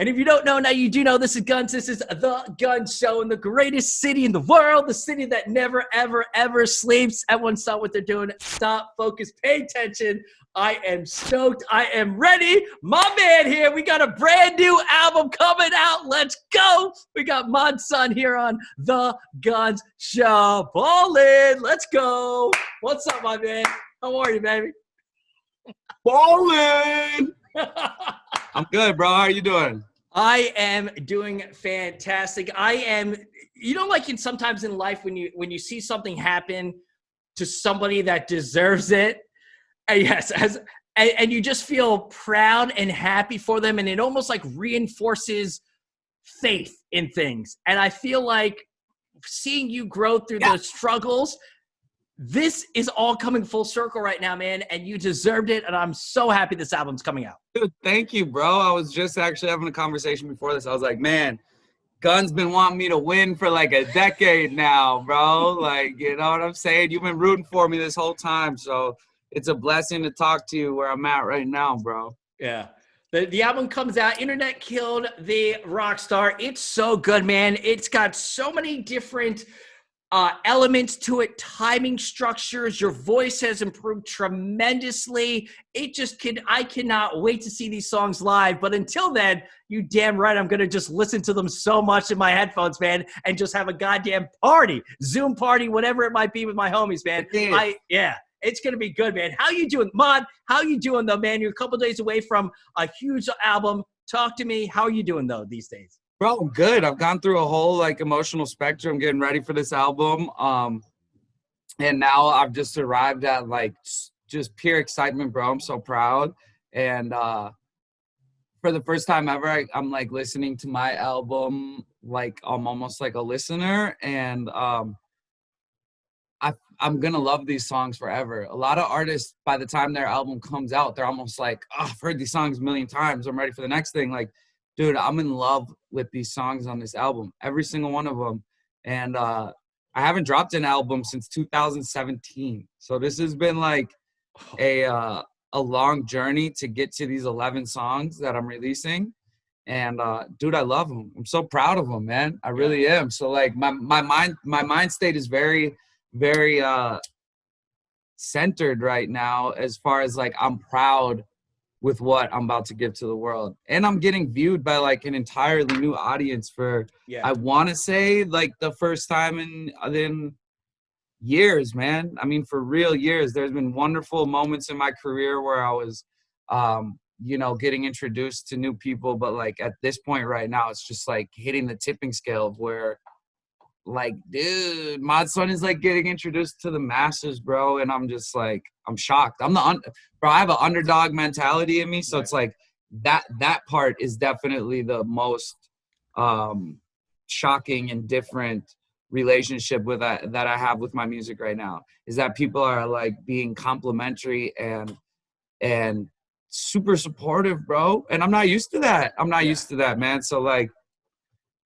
And if you don't know, now you do know. This is Gunz. This is the Gunz Show in the greatest city in the world, the city that never, ever, ever sleeps. Everyone stop what they're doing. Stop, focus, pay attention. I am stoked. I am ready. My man here. We got a brand new album coming out. Let's go. We got Mod's son here on the Gunz Show. Ballin'. Let's go. What's up, my man? How are you, baby? Ballin'. I'm good, bro. How are you doing? I am doing fantastic. I am, like sometimes in life when you see something happen to somebody that deserves it, and yes, and you just feel proud and happy for them, and it almost like reinforces faith in things. And I feel like seeing you grow through those struggles, this is all coming full circle right now, man, and you deserved it, and I'm so happy this album's coming out. Dude, thank you, bro. I was just actually having a conversation before this. I was like, man, Gunz been wanting me to win for like a decade now, bro. Like, you know what I'm saying? You've been rooting for me this whole time, so it's a blessing to talk to you where I'm at right now, bro. Yeah. The album comes out. Internet killed the rock star. It's so good, man. It's got so many different elements to it, timing structures. Your voice has improved tremendously. I cannot wait to see these songs live. But until then, you damn right, I'm going to just listen to them so much in my headphones, man, and just have a goddamn party, Zoom party, whatever it might be with my homies, man. Yeah. It's going to be good, man. How you doing? Mod, how you doing, though, man? You're a couple days away from a huge album. Talk to me. How are you doing, though, these days? Bro, I'm good. I've gone through a whole, like, emotional spectrum getting ready for this album. And now I've just arrived at, like, just pure excitement, bro. I'm so proud. And for the first time ever, I'm, like, listening to my album like I'm almost like a listener. And I'm going to love these songs forever. A lot of artists, by the time their album comes out, they're almost like, oh, I've heard these songs a million times. I'm ready for the next thing. Like, dude, I'm in love with these songs on this album, every single one of them. And I haven't dropped an album since 2017. So this has been like a long journey to get to these 11 songs that I'm releasing. And dude, I love them. I'm so proud of them, man. I really am. So like my mind state is very, very centered right now as far as like I'm proud with what I'm about to give to the world. And I'm getting viewed by like an entirely new audience for, I want to say like the first time in years, man. I mean, for real years. There's been wonderful moments in my career where I was, getting introduced to new people. But like at this point right now, it's just like hitting the tipping scale of where like, dude, Mod's son is like getting introduced to the masses, bro. And I'm just like, I'm shocked. Bro, I have an underdog mentality in me. So it's like that part is definitely the most shocking and different relationship with that I have with my music right now, is that people are like being complimentary and super supportive, bro. And I'm not used to that. Used to that, man. So like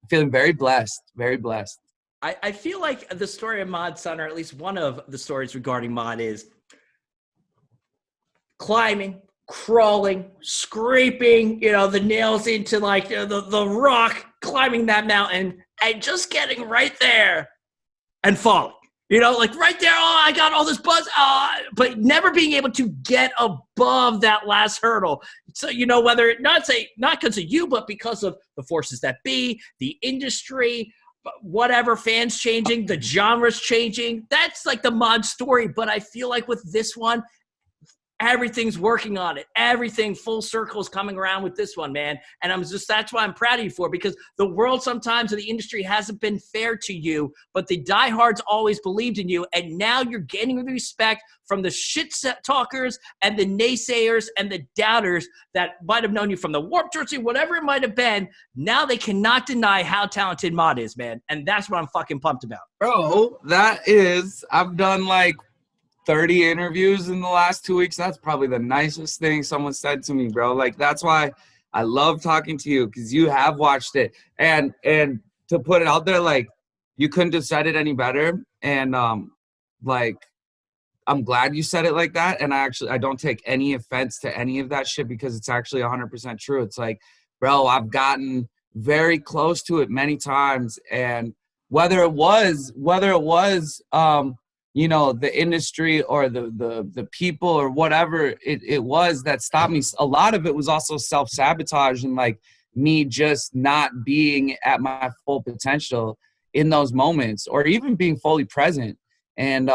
feeling very blessed, very blessed. I feel like the story of Mod's son, or at least one of the stories regarding Mod, is climbing, crawling, scraping, the nails into like the rock, climbing that mountain, and just getting right there and falling. Like right there, I got all this buzz, but never being able to get above that last hurdle. So, whether not because of you, but because of the forces that be, the industry, whatever, fans changing, the genres changing. That's like the Mod story. But I feel like with this one, everything's working on it. Everything full circle is coming around with this one, man. And that's why I'm proud of you for, because the world sometimes in the industry hasn't been fair to you, but the diehards always believed in you. And now you're gaining the respect from the shit talkers and the naysayers and the doubters that might have known you from the Warped Tour, whatever it might have been. Now they cannot deny how talented Mod is, man. And that's what I'm fucking pumped about. Bro, I've done like 30 interviews in the last 2 weeks. That's probably the nicest thing someone said to me, bro. Like, that's why I love talking to you, because you have watched it. And to put it out there, like, you couldn't have said it any better. And like, I'm glad you said it like that. And I don't take any offense to any of that shit, because it's actually 100% true. It's like, bro, I've gotten very close to it many times. And whether it was, you know, the industry or the people or whatever it was that stopped me, a lot of it was also self-sabotage and like me just not being at my full potential in those moments or even being fully present. And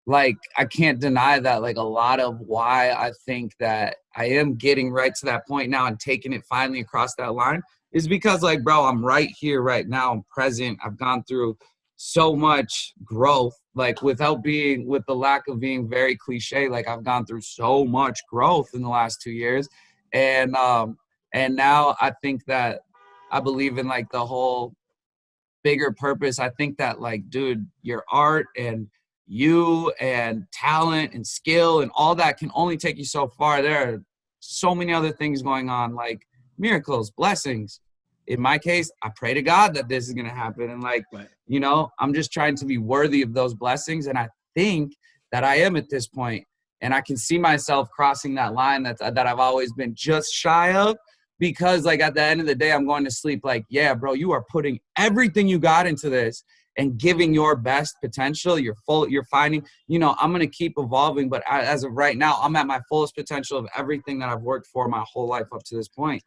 like, I can't deny that, like, a lot of why I think that I am getting right to that point now and taking it finally across that line is because, like, bro, I'm right here right now. I'm present. I've gone through so much growth, like, with the lack of being very cliche, like, I've gone through so much growth in the last 2 years. And now I think that I believe in, like, the whole bigger purpose. I think that, like, dude, your art and you and talent and skill and all that can only take you so far. There are so many other things going on, like miracles, blessings. In my case, I pray to God that this is going to happen. And like, you know, I'm just trying to be worthy of those blessings. And I think that I am at this point. And I can see myself crossing that line that I've always been just shy of. Because like at the end of the day, I'm going to sleep like, yeah, bro, you are putting everything you got into this and giving your best potential. You're finding, you know, I'm going to keep evolving. But as of right now, I'm at my fullest potential of everything that I've worked for my whole life up to this point.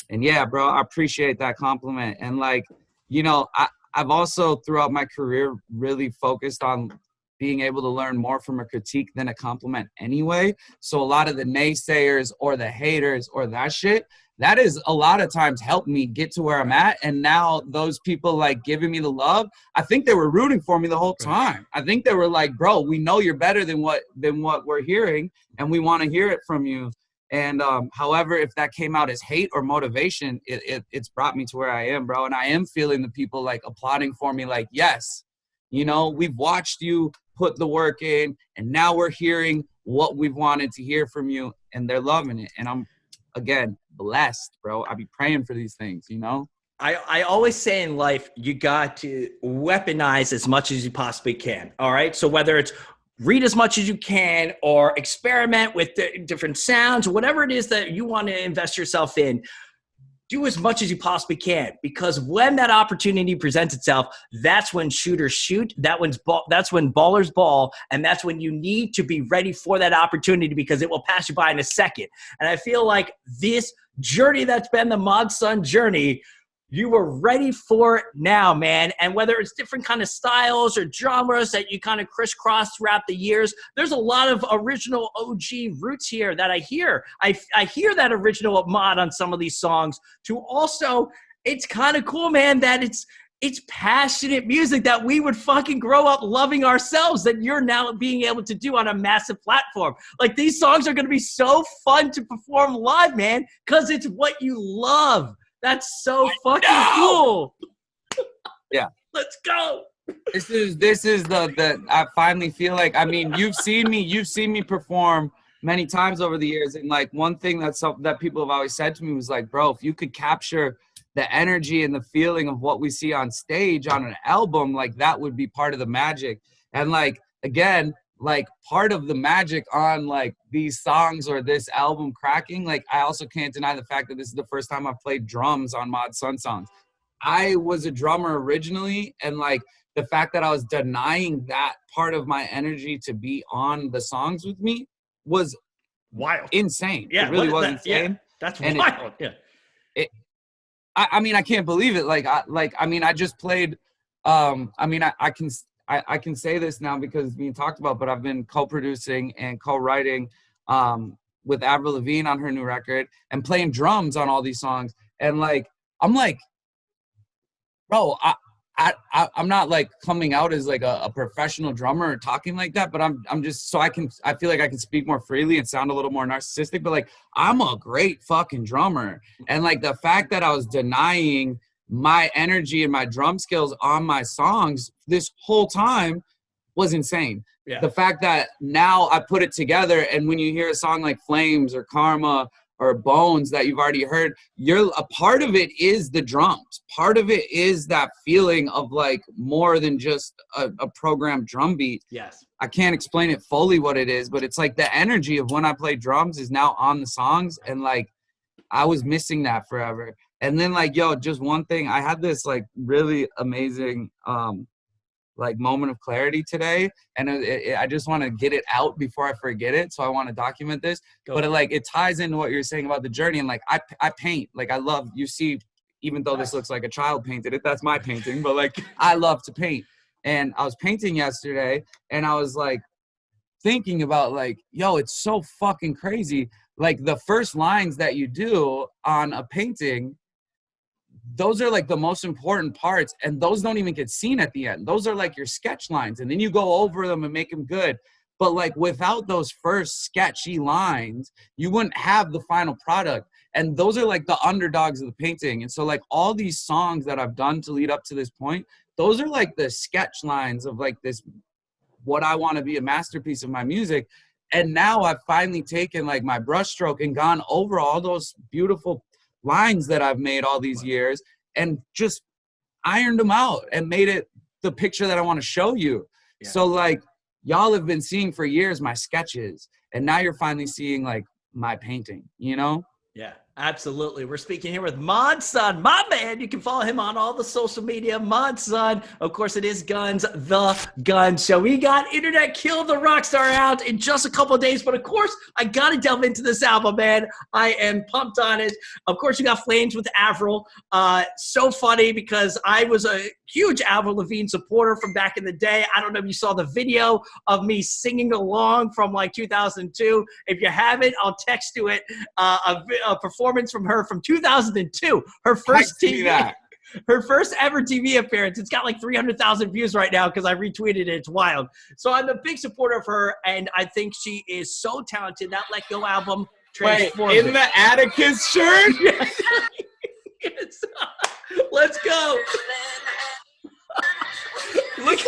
And yeah, bro, I appreciate that compliment. And like, you know, I've also throughout my career really focused on being able to learn more from a critique than a compliment anyway. So a lot of the naysayers or the haters or that shit, that is a lot of times helped me get to where I'm at. And now those people like giving me the love, I think they were rooting for me the whole time. I think they were like, bro, we know you're better than what we're hearing and we want to hear it from you. And however, if that came out as hate or motivation, it's brought me to where I am, bro. And I am feeling the people like applauding for me like, yes, you know, we've watched you put the work in and now we're hearing what we've wanted to hear from you and they're loving it. And I'm, again, blessed, bro. I be praying for these things, you know? I always say in life, you got to weaponize as much as you possibly can. All right. So whether it's read as much as you can or experiment with different sounds or whatever it is that you want to invest yourself in, do as much as you possibly can, because when that opportunity presents itself, that's when shooters shoot, that's when ballers ball, and that's when you need to be ready for that opportunity because it will pass you by in a second. And I feel like this journey that's been the Mod Sun journey, you were ready for it now, man. And whether it's different kind of styles or genres that you kind of crisscross throughout the years, there's a lot of original OG roots here that I hear. I hear that original mod on some of these songs. To also, it's kind of cool, man, that it's passionate music that we would fucking grow up loving ourselves that you're now being able to do on a massive platform. Like, these songs are going to be so fun to perform live, man, because it's what you love. That's so fucking cool. Yeah. Let's go. This is the I finally feel like, I mean, you've seen me perform many times over the years. And like one thing that people have always said to me was like, bro, if you could capture the energy and the feeling of what we see on stage on an album, like that would be part of the magic. And like, again, like part of the magic on like these songs or this album cracking, like I also can't deny the fact that this is the first time I've played drums on Mod Sun songs. I was a drummer originally, and like the fact that I was denying that part of my energy to be on the songs with me was wild, insane. Yeah, it really was insane. Yeah, that's wild. I mean, I can't believe it. I just played. I can say this now because it's being talked about, but I've been co-producing and co-writing with Avril Lavigne on her new record and playing drums on all these songs. And like, I'm like, bro, I'm not like coming out as like a professional drummer or talking like that, but I'm just, so I feel like I can speak more freely and sound a little more narcissistic, but like, I'm a great fucking drummer. And like the fact that I was denying my energy and my drum skills on my songs this whole time was insane. Yeah. The fact that now I put it together, and when you hear a song like Flames or Karma or Bones that you've already heard, a part of it is the drums. Part of it is that feeling of like more than just a programmed drum beat. Yes. I can't explain it fully what it is, but it's like the energy of when I play drums is now on the songs. And like, I was missing that forever. And then like, yo, just one thing, I had this like really amazing like moment of clarity today, and I just want to get it out before I forget it, so I want to document this. But it ties into what you're saying about the journey. And like I paint, like I love, you see, even though this looks like a child painted it, that's my painting, but like I love to paint. And I was painting yesterday, and I was like thinking about like, yo, it's so fucking crazy, like the first lines that you do on a painting, those are like the most important parts, and those don't even get seen at the end. Those are like your sketch lines, and then you go over them and make them good. But like without those first sketchy lines, you wouldn't have the final product. And those are like the underdogs of the painting. And so like all these songs that I've done to lead up to this point, those are like the sketch lines of like this, what I want to be a masterpiece of my music. And now I've finally taken like my brushstroke and gone over all those beautiful lines that I've made all these years and just ironed them out and made it the picture that I want to show you. Yeah. So like y'all have been seeing for years my sketches, and now you're finally seeing like my painting, you know? Yeah, absolutely. We're speaking here with Mod Sun, my man. You can follow him on all the social media. Mod Sun. Of course, it is Gunz, the Gunz Show. We got Internet Kill the Rockstar out in just a couple of days. But of course, I got to delve into this album, man. I am pumped on it. Of course, you got Flames with Avril. So funny because I was a huge Avril Lavigne supporter from back in the day. I don't know if you saw the video of me singing along from like 2002. If you haven't, I'll text you it. A performance from her from 2002. Her first TV, her first ever TV appearance. It's got like 300,000 views right now because I retweeted it. It's wild. So I'm a big supporter of her, and I think she is so talented. That Let Go album transformed. Wait, in the Atticus shirt? Yes. Let's go. Look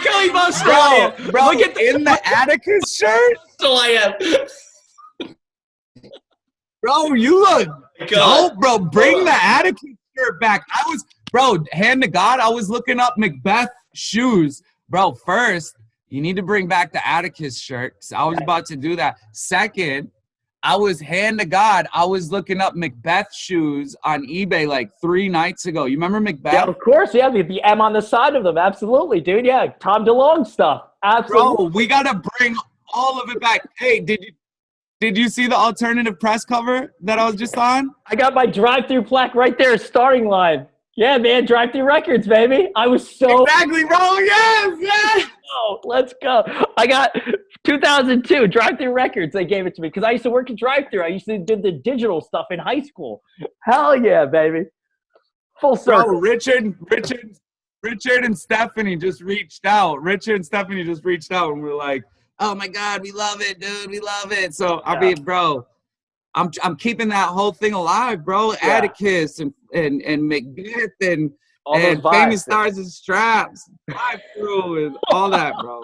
how he must bro. Look at in the Atticus shirt? So I am. Bro, you look dope, bro. Bring the Atticus shirt back. Hand to God, I was looking up Macbeth shoes. Bro, first, you need to bring back the Atticus shirt, because I was about to do that. Second, hand to God, I was looking up Macbeth shoes on eBay like 3 nights ago. You remember Macbeth? Yeah, of course. Yeah, the M on the side of them. Absolutely, dude. Yeah, Tom DeLonge stuff. Absolutely. Bro, we got to bring all of it back. Hey, did you see the alternative press cover that I was just on? I got my drive-through plaque right there, starting line. Yeah, man, drive-through records, baby. I was so exactly, bro. Yes. Oh, let's go. I got 2002 drive-through records. They gave it to me because I used to work at drive-through. I used to do the digital stuff in high school. Hell yeah, baby. Full circle. Bro, Richard and Stephanie just reached out. And we're like, oh my God, we love it, dude. We love it. So I'll be, bro, I'm keeping that whole thing alive, bro. Yeah. Atticus and Macbeth and Famous Stars and Straps, drive-through and all that, bro.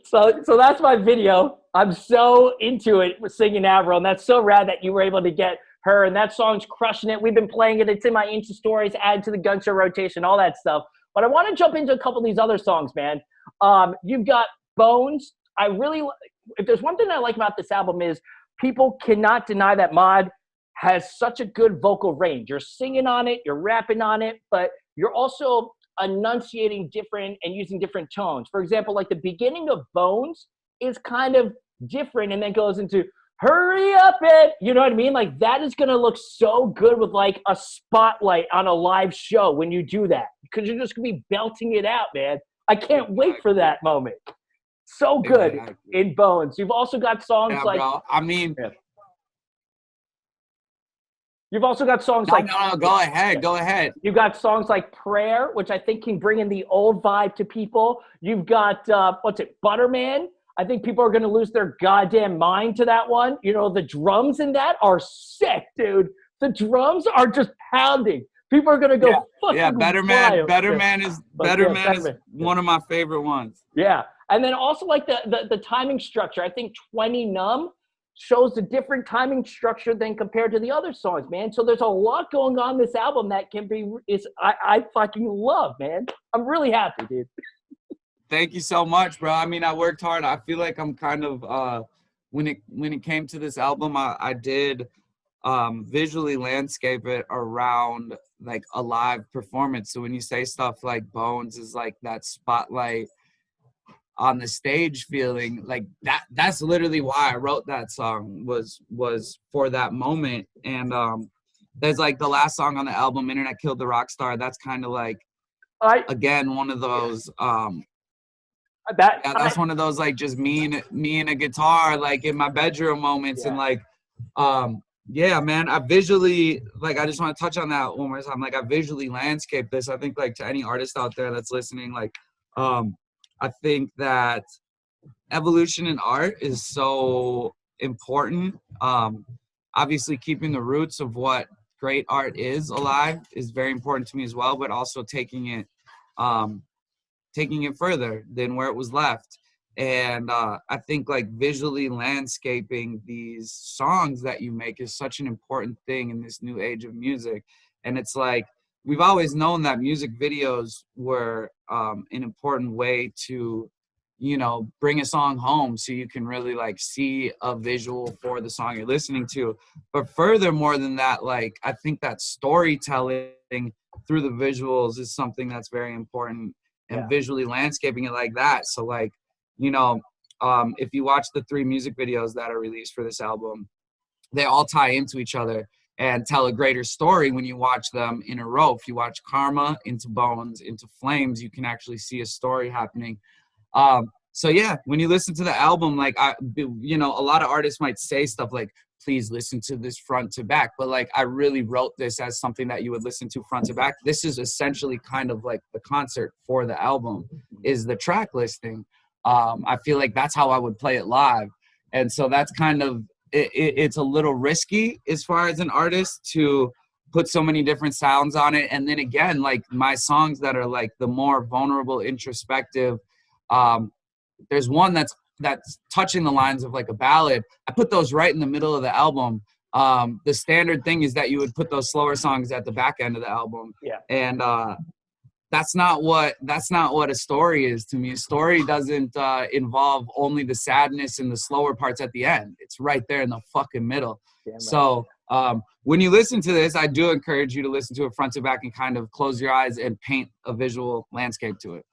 So that's my video. I'm so into it with singing Avril, and that's so rad that you were able to get her, and that song's crushing it. We've been playing it. It's in my Insta stories, add to the Gunz Show rotation, all that stuff. But I want to jump into a couple of these other songs, man. You've got Bones. If there's one thing I like about this album is people cannot deny that Mod has such a good vocal range. You're singing on it, you're rapping on it, but you're also enunciating different and using different tones. For example, like the beginning of Bones is kind of different and then goes into hurry up it. You know what I mean? Like that is going to look so good with like a spotlight on a live show when you do that, because you're just going to be belting it out, man. I can't wait for that moment. So good in Bones. You've also got songs like, bro. I mean, you've also got songs like, no, go ahead. You've got songs like Prayer, which I think can bring in the old vibe to people. You've got, Butterman. I think people are going to lose their goddamn mind to that one. You know, the drums in that are sick, dude. The drums are just pounding. People are going to go fucking wild. Better Man is one of my favorite ones. Yeah. And then also like the timing structure. I think 20 Numb shows a different timing structure than compared to the other songs, man. So there's a lot going on this album that I fucking love, man. I'm really happy, dude. Thank you so much, bro. I mean, I worked hard. I feel like I'm kind of when it came to this album, I did visually landscape it around like a live performance. So when you say stuff like Bones is like that spotlight on the stage feeling, like that's literally why I wrote that song, was for that moment. And there's like the last song on the album, Internet Killed the Rock Star, that's kind of like again one of those that's one of those like just me and a guitar like in my bedroom moments. And like yeah, man, I visually, like, I just want to touch on that one more time. Like, I visually landscape this. I think, like, to any artist out there that's listening, like, I think that evolution in art is so important. Obviously, keeping the roots of what great art is alive is very important to me as well, but also taking it further than where it was left. And I think like visually landscaping these songs that you make is such an important thing in this new age of music. And it's like, we've always known that music videos were an important way to, you know, bring a song home so you can really like see a visual for the song you're listening to. But furthermore than that, like, I think that storytelling through the visuals is something that's very important, and visually landscaping it like that. So like, you know, if you watch the 3 music videos that are released for this album, they all tie into each other and tell a greater story when you watch them in a row. If you watch Karma into Bones into Flames, you can actually see a story happening. So yeah, when you listen to the album, like, you know, a lot of artists might say stuff like, please listen to this front to back. But like, I really wrote this as something that you would listen to front to back. This is essentially kind of like the concert for the album, is the track listing. I feel like that's how I would play it live. And so that's kind of, it's a little risky as far as an artist to put so many different sounds on it. And then again, like my songs that are like the more vulnerable, introspective, there's one that's touching the lines of like a ballad. I put those right in the middle of the album. The standard thing is that you would put those slower songs at the back end of the album. Yeah. And that's not what a story is to me. A story doesn't involve only the sadness and the slower parts at the end. It's right there in the fucking middle. Damn right. So when you listen to this, I do encourage you to listen to it front to back and kind of close your eyes and paint a visual landscape to it.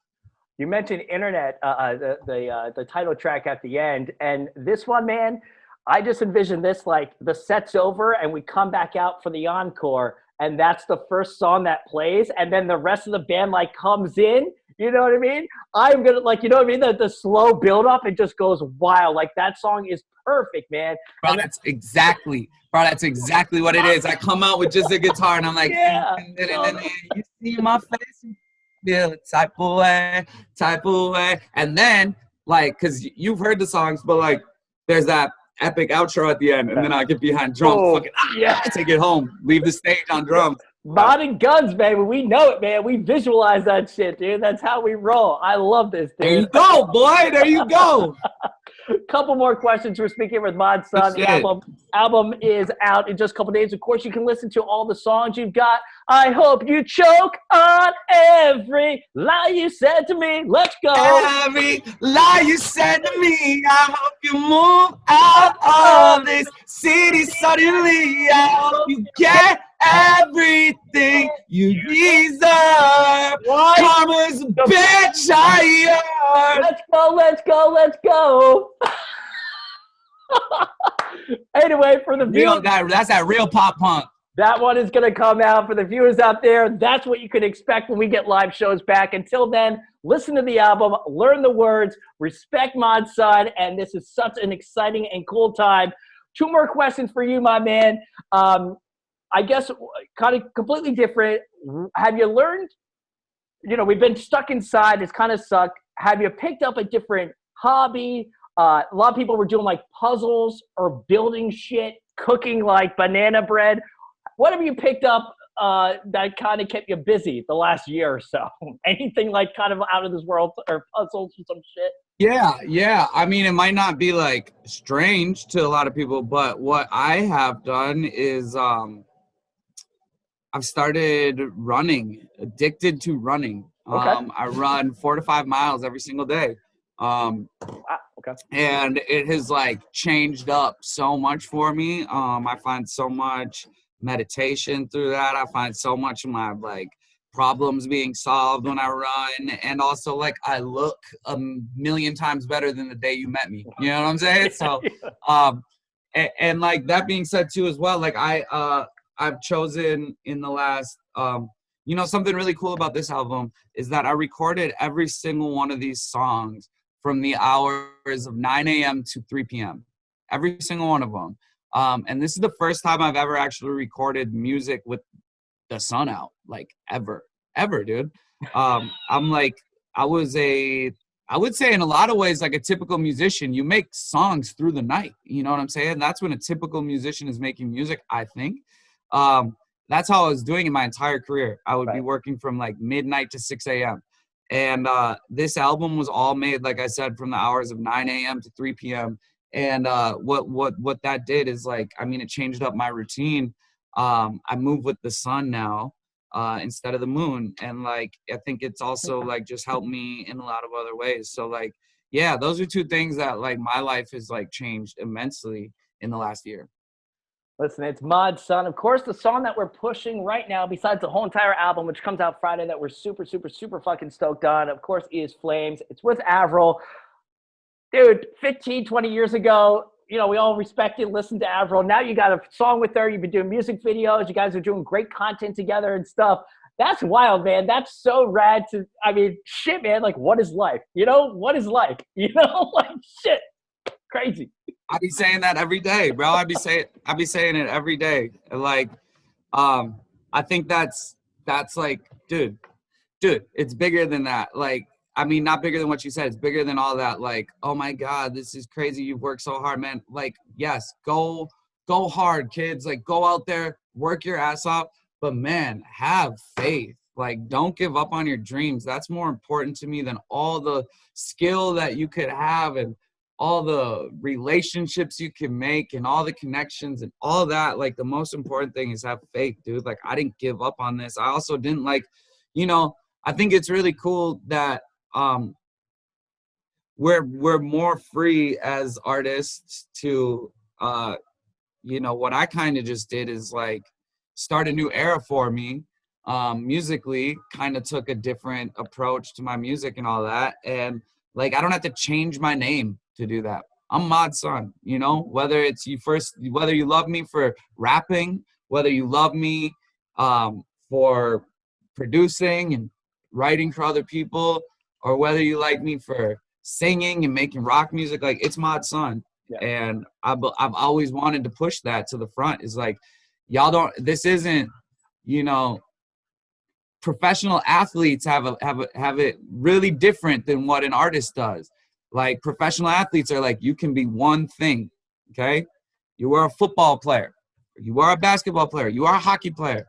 You mentioned Internet, the title track at the end, and this one, man, I just envision this like the set's over and we come back out for the encore, and that's the first song that plays, and then the rest of the band like comes in. You know what I mean? I'm gonna like, you know what I mean? The slow build up, it just goes wild. Like that song is perfect, man. Bro, that's exactly what it is. I come out with just a guitar and I'm like, yeah. You see my face. Feel type of way. And then, like, because you've heard the songs, but, like, there's that epic outro at the end, and then I get behind drums, take it home, leave the stage on drums. Mod and Gunz, baby. We know it, man. We visualize that shit, dude. That's how we roll. I love this, dude. There you go, boy. There you go. Couple more questions. We're speaking with Mod Son. The album is out in just a couple days. Of course, you can listen to all the songs you've got. I hope you choke on every lie you said to me. Let's go. Every lie you said to me. I hope you move out of this city suddenly. I hope you get everything you deserve. What? Karma's a bitch, I heard. Let's go. Anyway, for the viewers, that's that real pop punk. That one is going to come out for the viewers out there. That's what you can expect when we get live shows back. Until then, listen to the album, learn the words, respect Mod Son, and this is such an exciting and cool time. 2 more questions for you, my man. I guess kind of completely different. Have you learned, you know, we've been stuck inside. It's kind of sucked. Have you picked up a different hobby? A lot of people were doing like puzzles or building shit, cooking like banana bread. What have you picked up that kind of kept you busy the last year or so? Anything like kind of out of this world or puzzles or some shit? Yeah. I mean, it might not be like strange to a lot of people, but what I have done is I've started running, addicted to running. Okay. I run 4 to 5 miles every single day. Okay. And it has like changed up so much for me. I find so much meditation through that. I find so much of my like problems being solved when I run, and also like I look a million times better than the day you met me. You know what I'm saying? So, and like that being said too as well, like I've chosen in the last you know, something really cool about this album is that I recorded every single one of these songs from the hours of 9 a.m. to 3 p.m. Every single one of them. And this is the first time I've ever actually recorded music with the sun out, like ever, dude. I'm like, I would say in a lot of ways, like a typical musician, you make songs through the night. You know what I'm saying? That's when a typical musician is making music, I think. That's how I was doing in my entire career. I would be working from like midnight to 6 a.m. And this album was all made, like I said, from the hours of 9 a.m. to 3 p.m. And what that did is like, I mean, it changed up my routine. I move with the sun now instead of the moon. And like, I think it's also like just helped me in a lot of other ways. So like, yeah, those are two things that like my life has like changed immensely in the last year. Listen, it's Mod Sun. Of course, the song that we're pushing right now, besides the whole entire album, which comes out Friday, that we're super, super, super fucking stoked on, of course, is Flames. It's with Avril. Dude, 15, 20 years ago, you know, we all respected and listened to Avril. Now you got a song with her. You've been doing music videos. You guys are doing great content together and stuff. That's wild, man. That's so rad to, I mean, shit, man. Like, what is life? You know, what is life? You know, like, shit. Crazy. I be saying that every day, bro. I be saying it every day. Like, I think that's like, dude, it's bigger than that. Like, I mean, not bigger than what you said. It's bigger than all that. Like, oh my God, this is crazy. You've worked so hard, man. Like, yes, go hard, kids. Like, go out there, work your ass off. But man, have faith. Like, don't give up on your dreams. That's more important to me than all the skill that you could have and all the relationships you can make and all the connections and all that. Like, the most important thing is have faith, dude. Like, I didn't give up on this. I also didn't, like, you know, I think it's really cool that we're more free as artists to you know, what I kind of just did is like start a new era for me musically. Kind of took a different approach to my music and all that, and like I don't have to change my name to do that. I'm Mod Sun, you know, whether it's whether you love me for rapping, whether you love me for producing and writing for other people, or whether you like me for singing and making rock music, like it's Mod Sun. Yeah. And I've always wanted to push that to the front. Is like, this isn't, you know, professional athletes have it really different than what an artist does. Like, professional athletes are like, you can be one thing, okay? You are a football player. You are a basketball player. You are a hockey player.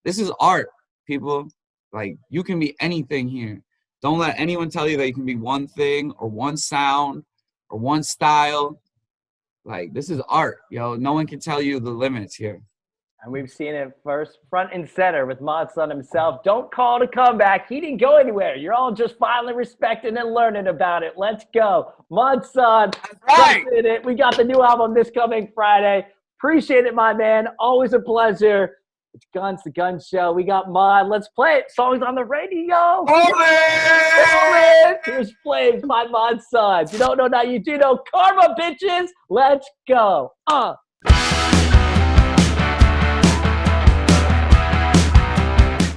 This is art, people. Like, you can be anything here. Don't let anyone tell you that you can be one thing or one sound or one style. Like, this is art, yo. No one can tell you the limits here. And we've seen it first, front and center with Mod Sun himself. Don't call it a comeback. He didn't go anywhere. You're all just finally respecting and learning about it. Let's go. Mod Sun. Right. It. We got the new album this coming Friday. Appreciate it, my man. Always a pleasure. It's Gunz, the Gunz Show. We got Mod. Let's play it. Songs on the radio. Here's Flames by Mod Sun. If you don't know now, you do know. Karma, bitches. Let's go.